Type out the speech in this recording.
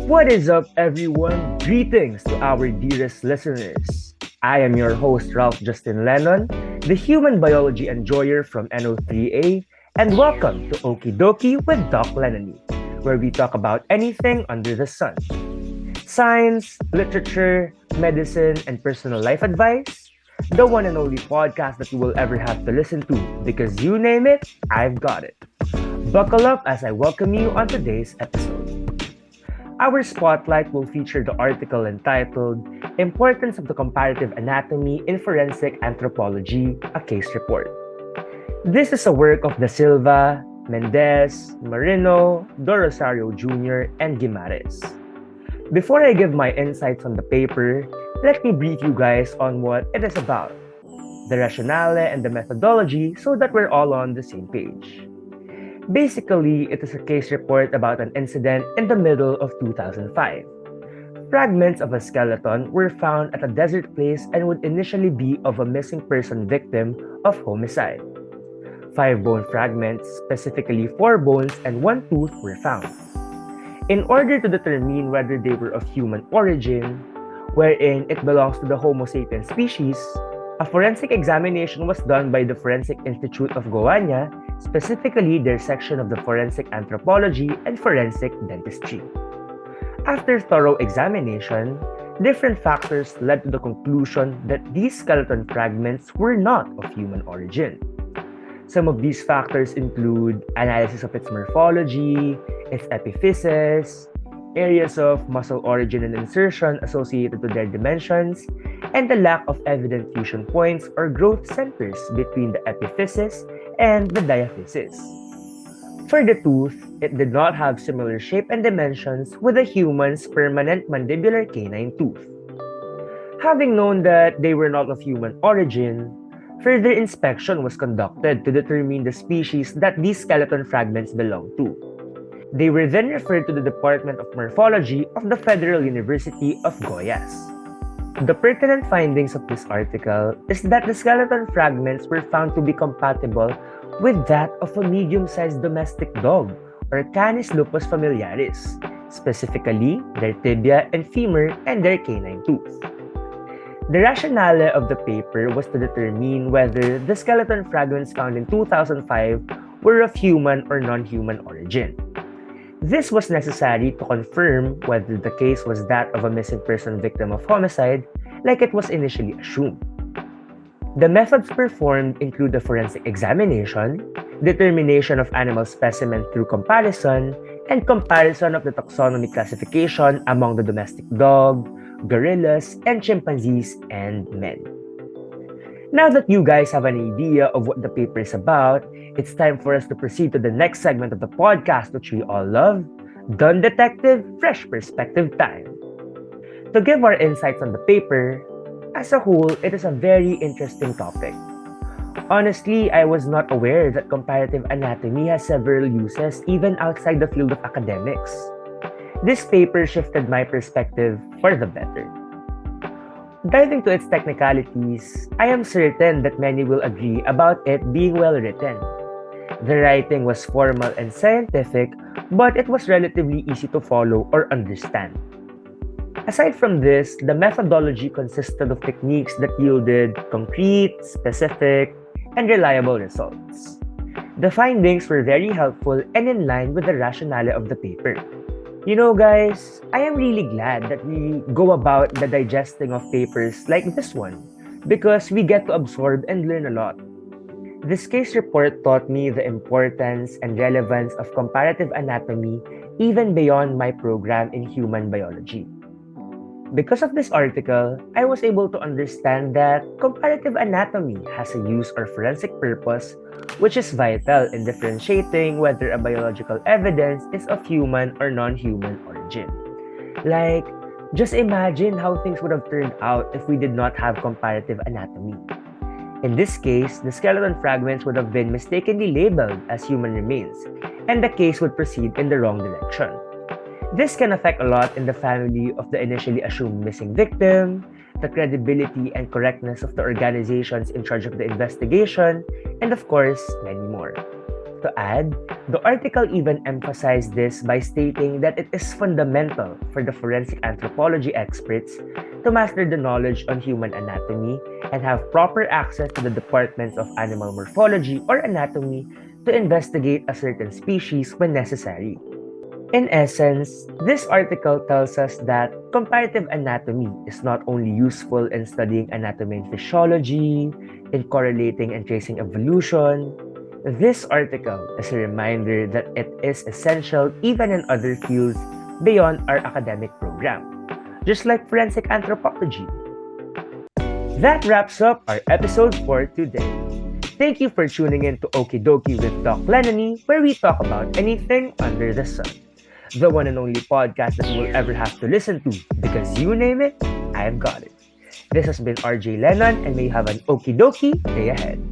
What is up, everyone? Greetings to our dearest listeners. I am your host, Ralph Justin Lenon, the human biology enjoyer from N03A, and welcome to Okie Dokie with Doc Lenony, where we talk about anything under the sun. Science, literature, medicine, and personal life advice. The one and only podcast that you will ever have to listen to because you name it, I've got it. Buckle up as I welcome you on today's episode. Our spotlight will feature the article entitled Importance of the Comparative Anatomy in Forensic Anthropology, a Case Report. This is a work of Da Silva, Mendez, Marino, Do Rosario Jr., and Guimares. Before I give my insights on the paper, let me brief you guys on what it is about, the rationale and the methodology so that we're all on the same page. Basically, it is a case report about an incident in the middle of 2005. Fragments of a skeleton were found at a desert place and would initially be of a missing person victim of homicide. 5 bone fragments, specifically 4 bones and 1 tooth, were found. In order to determine whether they were of human origin, wherein it belongs to the Homo sapiens species, a forensic examination was done by the Forensic Institute of Goiânia, specifically their section of the Forensic Anthropology and Forensic Dentistry. After thorough examination, different factors led to the conclusion that these skeleton fragments were not of human origin. Some of these factors include analysis of its morphology, its epiphysis, areas of muscle origin and insertion associated with their dimensions, and the lack of evident fusion points or growth centers between the epiphysis and the diaphysis. For the tooth, it did not have similar shape and dimensions with a human's permanent mandibular canine tooth. Having known that they were not of human origin, further inspection was conducted to determine the species that these skeleton fragments belong to. They were then referred to the Department of Morphology of the Federal University of Goiás. The pertinent findings of this article is that the skeleton fragments were found to be compatible with that of a medium-sized domestic dog, or Canis lupus familiaris, specifically their tibia and femur and their canine tooth. The rationale of the paper was to determine whether the skeleton fragments found in 2005 were of human or non-human origin. This was necessary to confirm whether the case was that of a missing person victim of homicide, like it was initially assumed. The methods performed include a forensic examination, determination of animal specimen through comparison, and comparison of the taxonomy classification among the domestic dog, gorillas, and chimpanzees and men. Now that you guys have an idea of what the paper is about, it's time for us to proceed to the next segment of the podcast which we all love, Done Detective Fresh Perspective Time. To give our insights on the paper, as a whole, it is a very interesting topic. Honestly, I was not aware that comparative anatomy has several uses even outside the field of academics. This paper shifted my perspective for the better. Diving to its technicalities, I am certain that many will agree about it being well written. The writing was formal and scientific, but it was relatively easy to follow or understand. Aside from this, the methodology consisted of techniques that yielded concrete, specific, and reliable results. The findings were very helpful and in line with the rationale of the paper. You know, guys, I am really glad that we go about the digesting of papers like this one because we get to absorb and learn a lot. This case report taught me the importance and relevance of comparative anatomy even beyond my program in human biology. Because of this article, I was able to understand that comparative anatomy has a use or forensic purpose which is vital in differentiating whether a biological evidence is of human or non-human origin. Like, just imagine how things would have turned out if we did not have comparative anatomy. In this case, the skeleton fragments would have been mistakenly labeled as human remains, and the case would proceed in the wrong direction. This can affect a lot in the family of the initially assumed missing victim, the credibility and correctness of the organizations in charge of the investigation, and of course, many more. To add, the article even emphasized this by stating that it is fundamental for the forensic anthropology experts to master the knowledge on human anatomy and have proper access to the departments of animal morphology or anatomy to investigate a certain species when necessary. In essence, this article tells us that comparative anatomy is not only useful in studying anatomy and physiology, in correlating and tracing evolution. This article is a reminder that it is essential even in other fields beyond our academic program, just like forensic anthropology. That wraps up our episode for today. Thank you for tuning in to Okie Dokie with Doc Lenony, where we talk about anything under the sun. The one and only podcast that you will ever have to listen to, because you name it, I've got it. This has been RJ Lenon, and may you have an Okie Dokie day ahead.